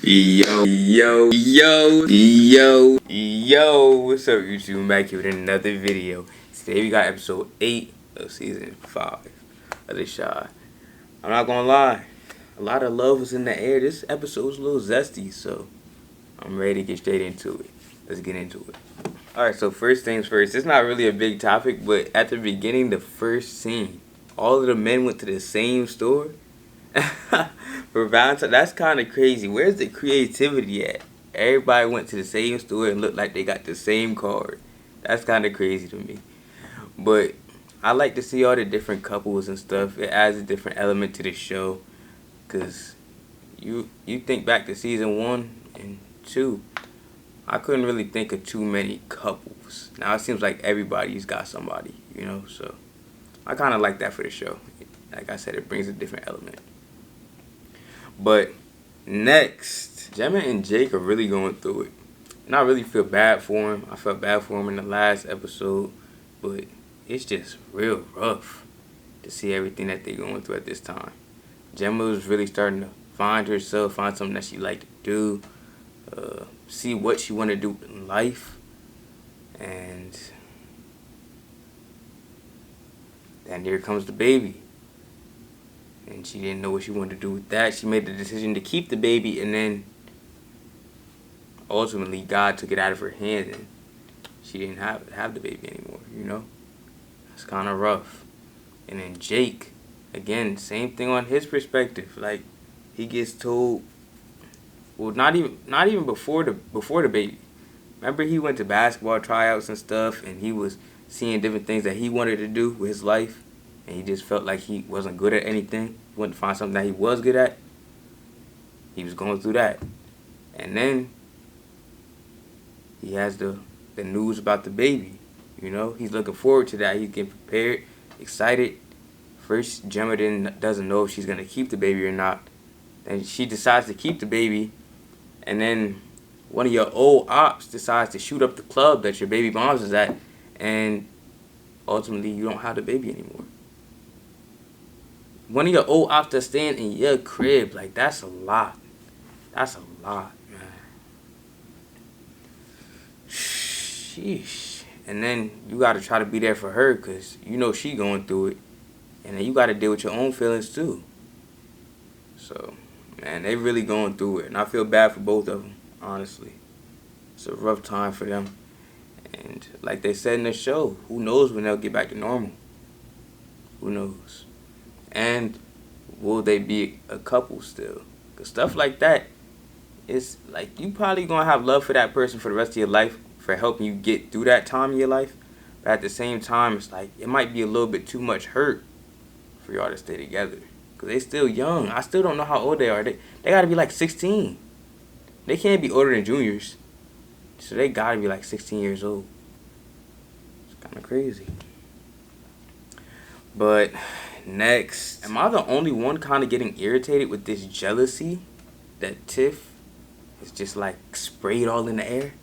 Yo, what's up YouTube? Back here with another video. Today we got episode 8 of season 5 of the Shaad. I'm not gonna lie, a lot of love was in the air. This episode was a little zesty, so I'm ready to get straight into it. Let's get into it. Alright, so first things first, it's not really a big topic, but at the beginning, the first scene, all of the men went to the same store for Valentine. That's kind of crazy. Where's the creativity at? Everybody went to the same store and looked like they got the same card. That's kind of crazy to me. But I like to see all the different couples and stuff. It adds a different element to the show. Because you think back to season 1 and 2, I couldn't really think of too many couples. Now it seems like everybody's got somebody, you know. So I kind of like that for the show. Like I said, it brings a different element. But next, Jemma and Jake are really going through it. And I really feel bad for him. I felt bad for him in the last episode. But it's just real rough to see everything that they're going through at this time. Jemma was really starting to find herself, find something that she liked to do, see what she wanted to do in life. And then here comes the baby. And she didn't know what she wanted to do with that. She made the decision to keep the baby, and then ultimately God took it out of her hands and she didn't have the baby anymore, you know? It's kind of rough. And then Jake, again, same thing on his perspective. Like, he gets told, well, not even before the baby. Remember, he went to basketball tryouts and stuff, and he was seeing different things that he wanted to do with his life. And he just felt like he wasn't good at anything. He wanted to find something that he was good at. He was going through that. And then he has the news about the baby. You know, he's looking forward to that. He's getting prepared, excited. First, Jemma doesn't know if she's going to keep the baby or not. Then she decides to keep the baby. And then one of your old ops decides to shoot up the club that your baby mom's is at. And ultimately, you don't have the baby anymore. One of your old ops that's staying in your crib, like, that's a lot. That's a lot, man. Sheesh. And then you got to try to be there for her because you know she going through it. And then you got to deal with your own feelings too. So, man, they really going through it. And I feel bad for both of them, honestly. It's a rough time for them. And like they said in the show, who knows when they'll get back to normal? Who knows? And will they be a couple still? Because stuff like that, it's like you probably going to have love for that person for the rest of your life for helping you get through that time in your life. But at the same time, it's like it might be a little bit too much hurt for y'all to stay together. Because they still young. I still don't know how old they are. They got to be like 16. They can't be older than juniors. So they got to be like 16 years old. It's kind of crazy. But next, am I the only one kind of getting irritated with this jealousy that Tiff is just like sprayed all in the air?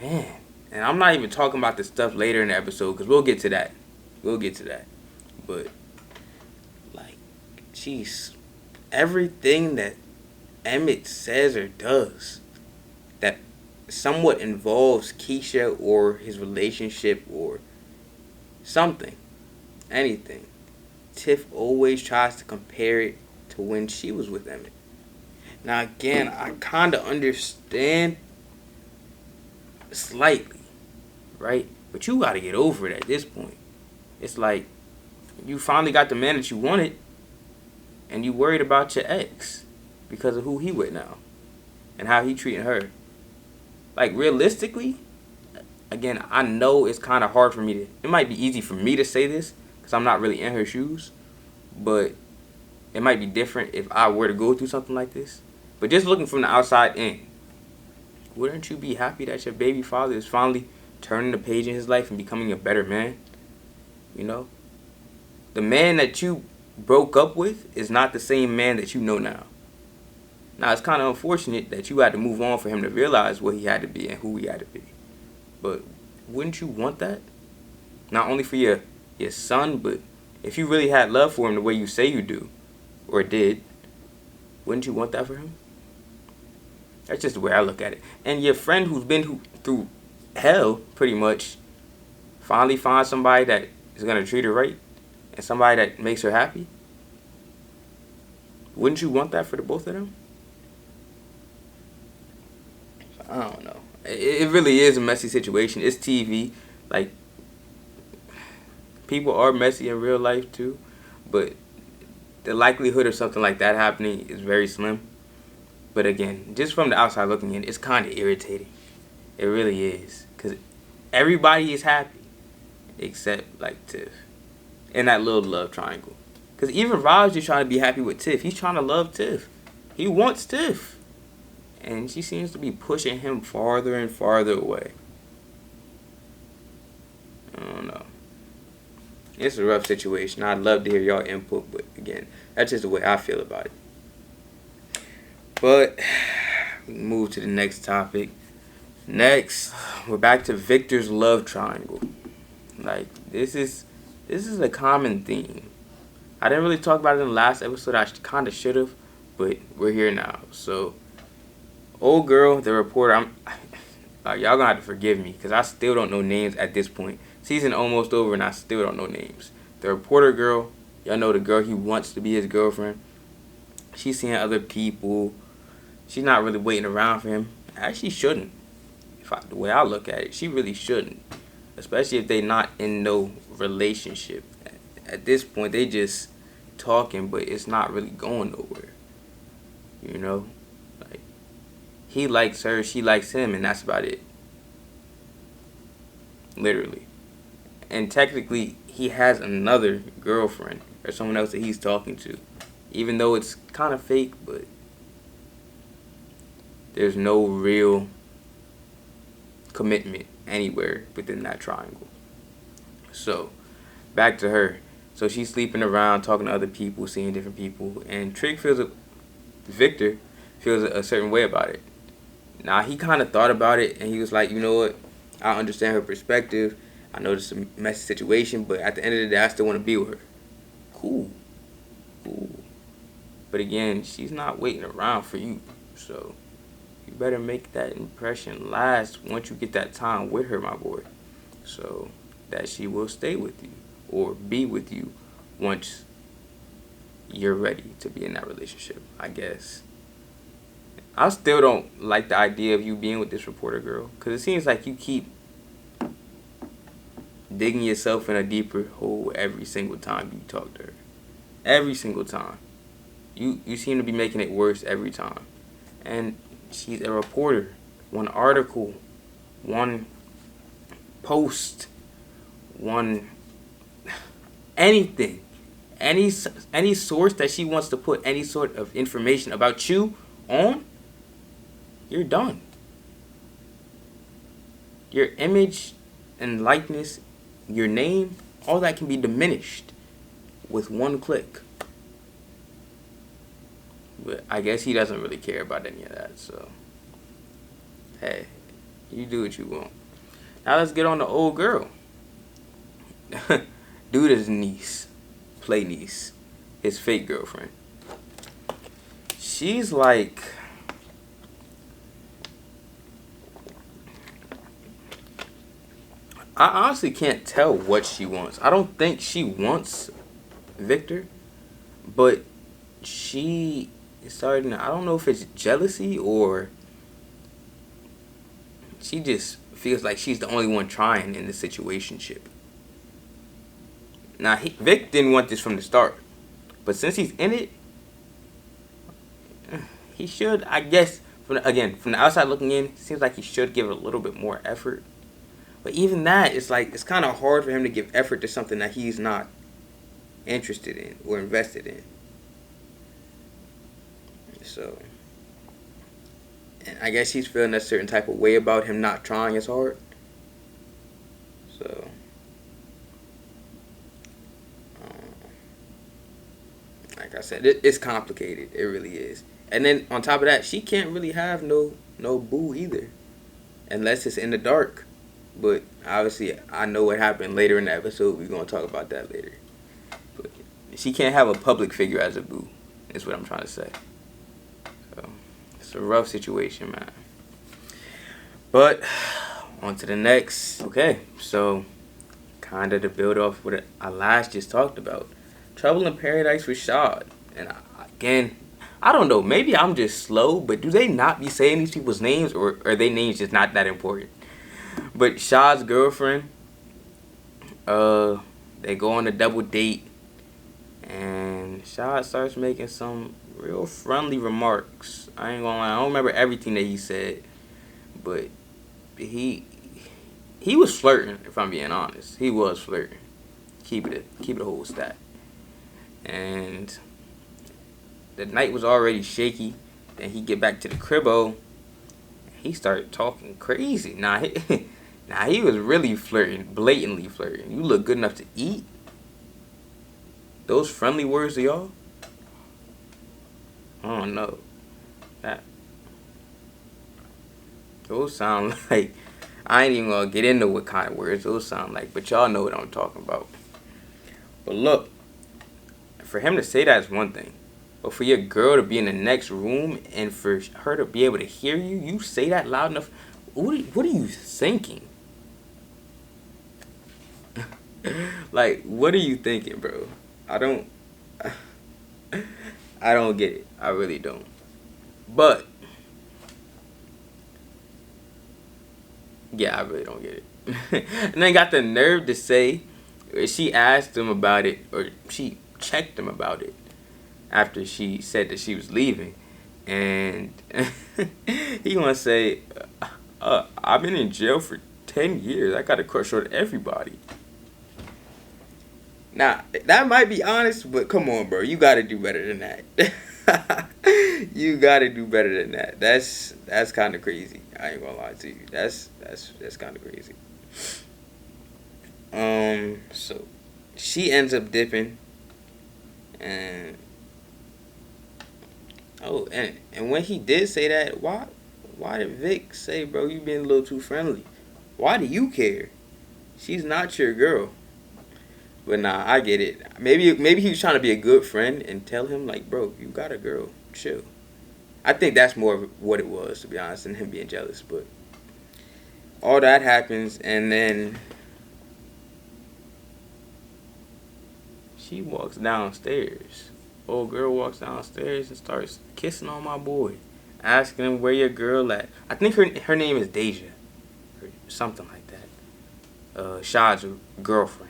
Man, and I'm not even talking about the stuff later in the episode because we'll get to that. We'll get to that. But like, jeez, everything that Emmett says or does that somewhat involves Keisha or his relationship or something, anything, Tiff always tries to compare it to when she was with Emmett. Now again, I kind of understand slightly, right? But you got to get over it at this point. It's like you finally got the man that you wanted and you worried about your ex because of who he with now and how he treating her. Like, realistically, again, I know it's kind of hard for me to, it might be easy for me to say this because I'm not really in her shoes, but it might be different if I were to go through something like this. But just looking from the outside in, wouldn't you be happy that your baby father is finally turning the page in his life and becoming a better man? You know? The man that you broke up with is not the same man that you know now. Now, it's kind of unfortunate that you had to move on for him to realize what he had to be and who he had to be. But wouldn't you want that? Not only for your son, but if you really had love for him the way you say you do, or did, wouldn't you want that for him? That's just the way I look at it. And your friend who's been through hell, pretty much, finally finds somebody that is going to treat her right and somebody that makes her happy. Wouldn't you want that for the both of them? I don't know. It really is a messy situation. It's TV. Like, people are messy in real life too, but the likelihood of something like that happening is very slim. But again, just from the outside looking in, it's kind of irritating. It really is. Because everybody is happy except, like, Tiff. In that little love triangle. Because even Raj is trying to be happy with Tiff. He's trying to love Tiff. He wants Tiff. And she seems to be pushing him farther and farther away. I don't know. It's a rough situation. I'd love to hear y'all input. But, again, that's just the way I feel about it. But we can move to the next topic. Next, we're back to Victor's love triangle. Like, this is a common theme. I didn't really talk about it in the last episode. I kind of should have, but we're here now. So, old girl, the reporter. Y'all gonna have to forgive me because I still don't know names at this point. Season almost over and I still don't know names. The reporter girl, y'all know the girl he wants to be his girlfriend. She's seeing other people. She's not really waiting around for him. Actually, shouldn't. The way I look at it, she really shouldn't. Especially if they not in no relationship. At this point, they just talking, but it's not really going nowhere. You know? Like, he likes her, she likes him, and that's about it. Literally. And technically, he has another girlfriend or someone else that he's talking to. Even though it's kind of fake, but there's no real commitment anywhere within that triangle. So, back to her. So she's sleeping around, talking to other people, seeing different people, and Victor feels a certain way about it. Now, he kind of thought about it, and he was like, you know what? I understand her perspective. I know this is a messy situation, but at the end of the day, I still want to be with her. Cool. But again, she's not waiting around for you, so you better make that impression last once you get that time with her, my boy. So that she will stay with you or be with you once you're ready to be in that relationship, I guess. I still don't like the idea of you being with this reporter girl because it seems like you keep digging yourself in a deeper hole every single time you talk to her. Every single time. You seem to be making it worse every time. And she's a reporter. One article, one post, one anything, any source that she wants to put any sort of information about you on, you're done. Your image and likeness, your name, all that can be diminished with one click. But I guess he doesn't really care about any of that, so hey, you do what you want. Now let's get on the old girl. Dude's niece, play niece, his fake girlfriend. She's like, I honestly can't tell what she wants. I don't think she wants Victor, but she is starting to, I don't know if it's jealousy or she just feels like she's the only one trying in the situationship. Now, Vic didn't want this from the start, but since he's in it, he should, I guess, from the outside looking in, it seems like he should give it a little bit more effort. But even that, it's like, it's kind of hard for him to give effort to something that he's not interested in or invested in. So, and I guess he's feeling a certain type of way about him not trying as hard. So, like I said, it's complicated. It really is. And then on top of that, she can't really have no boo either, unless it's in the dark. But obviously, I know what happened later in the episode. We're gonna talk about that later. But she can't have a public figure as a boo. Is what I'm trying to say. So It's a rough situation, man. But on to the next. Okay, so kind of to build off what I last just talked about. Trouble in Paradise with Shaad. And again, I don't know. Maybe I'm just slow, but do they not be saying these people's names, or are their names just not that important? But Shaad's girlfriend, they go on a double date, and Shaad starts making some real friendly remarks. I ain't gonna lie, I don't remember everything that he said, but he was flirting. If I'm being honest, he was flirting. Keep it a whole stat. And the night was already shaky. Then he get back to the cribbo. He started talking crazy. Nah, he was really flirting, blatantly flirting. You look good enough to eat. Those friendly words to y'all? I don't know. Those sound like, I ain't even gonna get into what kind of words those sound like, but y'all know what I'm talking about. But look, for him to say that is one thing, but for your girl to be in the next room and for her to be able to hear you, you say that loud enough. What are you thinking? Like, what are you thinking, bro? I don't get it. I really don't. But yeah, I really don't get it. And then got the nerve to say, she asked him about it, or she checked him about it after she said that she was leaving, and he want to say, I've been in jail for 10 years. I got a crush on everybody. Now, that might be honest, but come on, bro. You got to do better than that. You got to do better than that. That's kind of crazy. I ain't gonna lie to you. That's kind of crazy. So she ends up dipping, and and when he did say that, why did Vic say, bro, you being a little too friendly? Why do you care? She's not your girl. But nah, I get it. Maybe he was trying to be a good friend and tell him, like, bro, you got a girl, chill. I think that's more of what it was, to be honest, than him being jealous. But all that happens, and then she walks downstairs. Old girl walks downstairs and starts kissing on my boy, asking him where your girl at. I think her name is Deja, or something like that. Shaad's girlfriend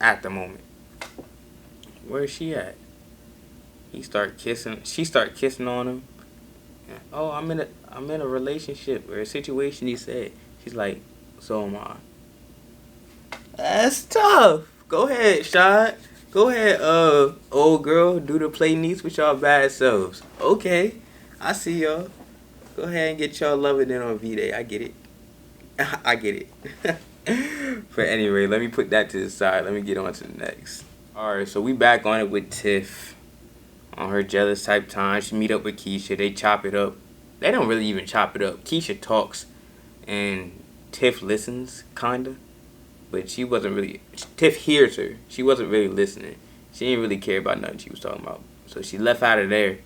at the moment. Where is she at? She start kissing on him. And, oh, I'm in a relationship or a situation, he said. She's like, so am I. That's tough. Go ahead, Shaad. Go ahead, old girl. Do the play niece with y'all bad selves. Okay. I see y'all. Go ahead and get y'all loving in on V-Day. I get it. I get it. But anyway, let me put that to the side. Let me get on to the next. Alright, so we back on it with Tiff. On her jealous type time. She meet up with Keisha. They chop it up. They don't really even chop it up. Keisha talks and Tiff listens, kinda. But she wasn't really... Tiff hears her. She wasn't really listening. She didn't really care about nothing she was talking about. So she left out of there.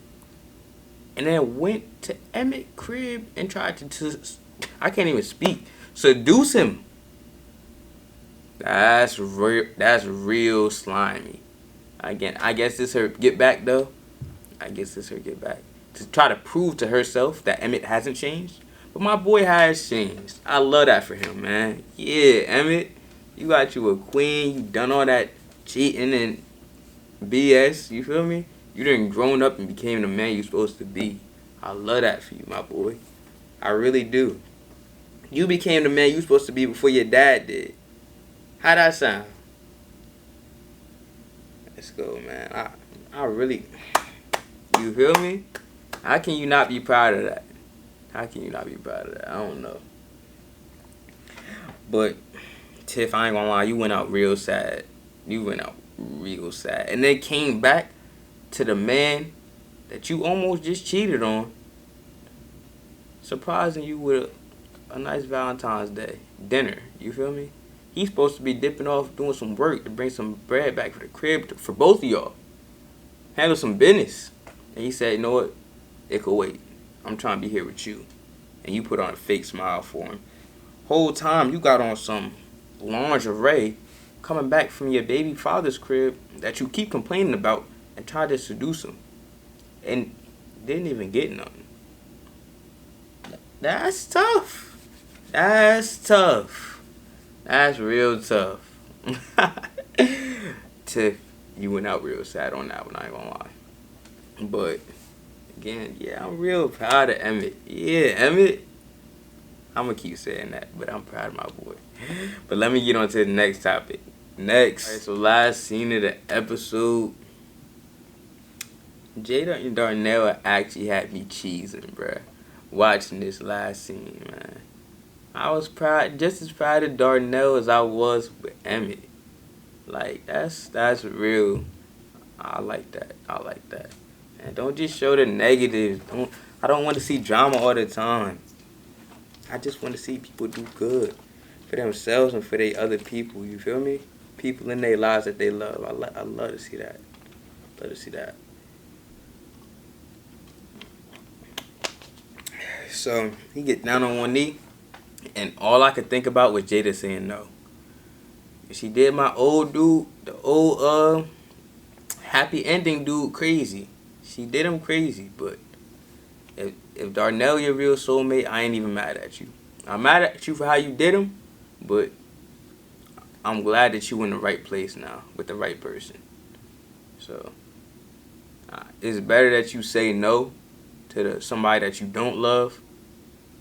And then went to EMMETT crib and tried to I can't even speak. Seduce him. That's real slimy. Again, I guess this her get back though. I guess this her get back. To try to prove to herself that EMMETT hasn't changed. But my boy has changed. I love that for him, man. Yeah, EMMETT. You got you a queen. You done all that cheating and BS. You feel me? You done grown up and became the man you're supposed to be. I love that for you, my boy. I really do. You became the man you supposed to be before your dad did. How that sound? Let's go, man. I really... You feel me? How can you not be proud of that? How can you not be proud of that? I don't know. But, Tiff, I ain't gonna lie, you went out real sad. You went out real sad. And then came back to the man that you almost just cheated on, surprising you with a nice Valentine's Day dinner. You feel me? He's supposed to be dipping off doing some work to bring some bread back for the crib for both of y'all. Handle some business. And he said, you know what? It could wait. I'm trying to be here with you. And you put on a fake smile for him. Whole time you got on some lingerie coming back from your baby father's crib that you keep complaining about and tried to seduce him. And didn't even get nothing. That's tough. That's tough. That's real tough. Tiff, you went out real sad on that one, I ain't gonna lie. But, again, yeah, I'm real proud of Emmett. Yeah, Emmett, I'm gonna keep saying that, but I'm proud of my boy. But let me get on to the next topic. Next. Alright, so last scene of the episode, Jada and Darnell actually had me cheesing, bruh. Watching this last scene, man. I was proud, just as proud of Darnell as I was with Emmett. Like, that's real. I like that. I like that. And don't just show the negatives. I don't want to see drama all the time. I just want to see people do good for themselves and for their other people. You feel me? People in their lives that they love. I love to see that. Love to see that. So he get down on one knee, and all I could think about was Jada saying no. She did my old dude, the old happy ending dude, crazy. She did him crazy, but if Darnell your real soulmate, I ain't even mad at you. I'm mad at you for how you did him, but I'm glad that you in the right place now with the right person. So it's better that you say no to somebody that you don't love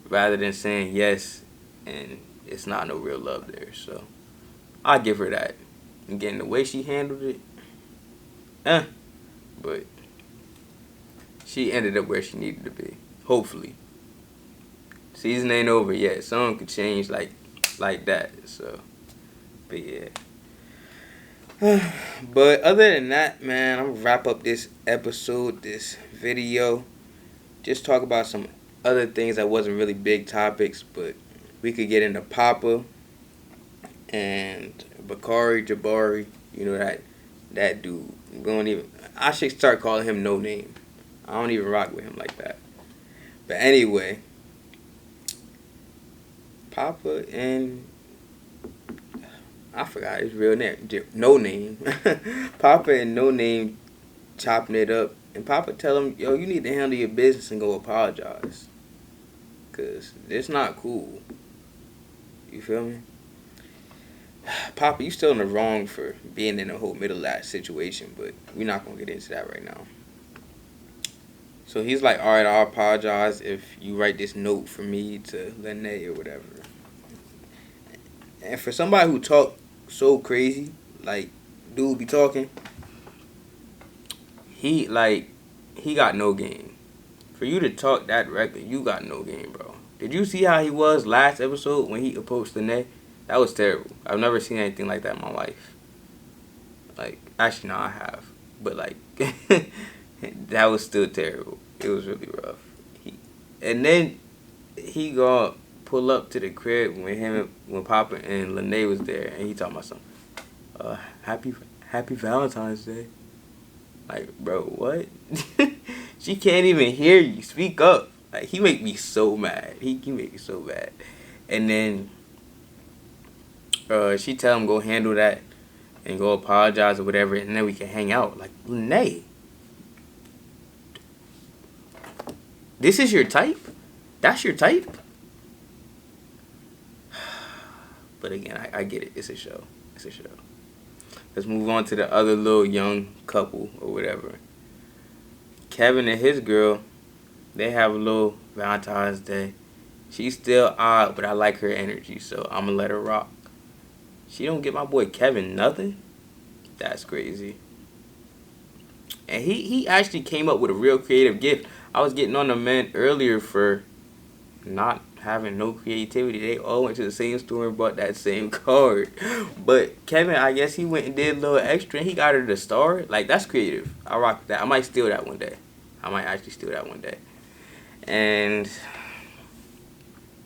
rather than saying yes and it's not no real love there. So I give her that. Again, the way she handled it, but she ended up where she needed to be. Hopefully. Season ain't over yet. Something could change like that. So, but yeah. But other than that, man, I'm gonna wrap up this episode, this video. Just talk about some other things that wasn't really big topics, but we could get into Papa and Bakari Jabari. You know that dude. I should start calling him No Name. I don't even rock with him like that. But anyway, Papa and I forgot his real name. No Name. Papa and No Name chopping it up. And Papa tell him, yo, you need to handle your business and go apologize. Because it's not cool. You feel me? Papa, you still in the wrong for being in a whole middle-aged situation, but we're not going to get into that right now. So he's like, all right, I'll apologize if you write this note for me to Lene or whatever. And for somebody who talk so crazy, like dude be talking, he got no game. For you to talk that reckless, you got no game, bro. Did you see how he was last episode when he approached Lene? That was terrible. I've never seen anything like that in my life. Like, actually, no, I have. But, like, that was still terrible. It was really rough. And then he gonna pull up to the crib when Papa and Lene was there, and he talking about something. Happy Valentine's Day. Like, bro, what? She can't even hear you. Speak up. Like, he make me so mad. He make me so mad. And then she tell him go handle that and go apologize or whatever, and then we can hang out. Like, Lene, this is your type? That's your type? But again, I get it. It's a show. It's a show. Let's move on to the other little young couple or whatever. Kevin and his girl, they have a little Valentine's Day. She's still odd, but I like her energy, so I'm going to let her rock. She don't get my boy Kevin nothing? That's crazy. And he actually came up with a real creative gift. I was getting on the men earlier for not having no creativity. They all went to the same store and bought that same card. But Kevin, I guess he went and did a little extra and he got her the star. Like, that's creative. I rock with that. I might steal that one day. I might actually steal that one day. And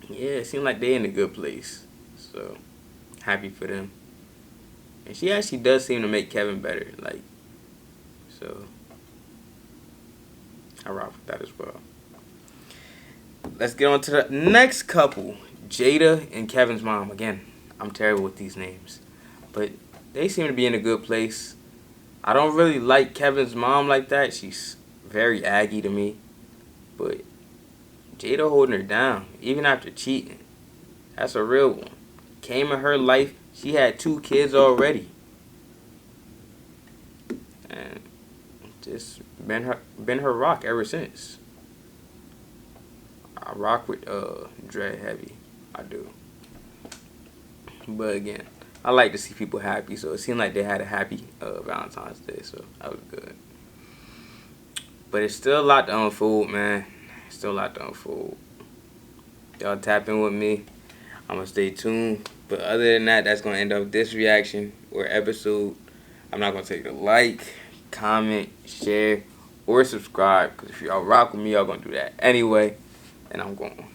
yeah, it seemed like they in a good place. So happy for them. And she actually does seem to make Kevin better. Like, so I rock with that as well. let's get on to the next couple. Jada and Kevin's mom. Again, I'm terrible with these names. But they seem to be in a good place. I don't really like Kevin's mom like that. She's very aggy to me. But Jada holding her down, even after cheating. That's a real one. Came in her life, she had 2 kids already. And just been her rock ever since. I rock with Dre heavy. I do. But again, I like to see people happy, so it seemed like they had a happy Valentine's Day, so that was good. But it's still a lot to unfold, man. Still a lot to unfold. Y'all tap in with me. I'm going to stay tuned. But other than that, that's going to end up this reaction or episode. I'm not going to take a like, comment, share, or subscribe. Because if y'all rock with me, y'all going to do that anyway. And I'm going.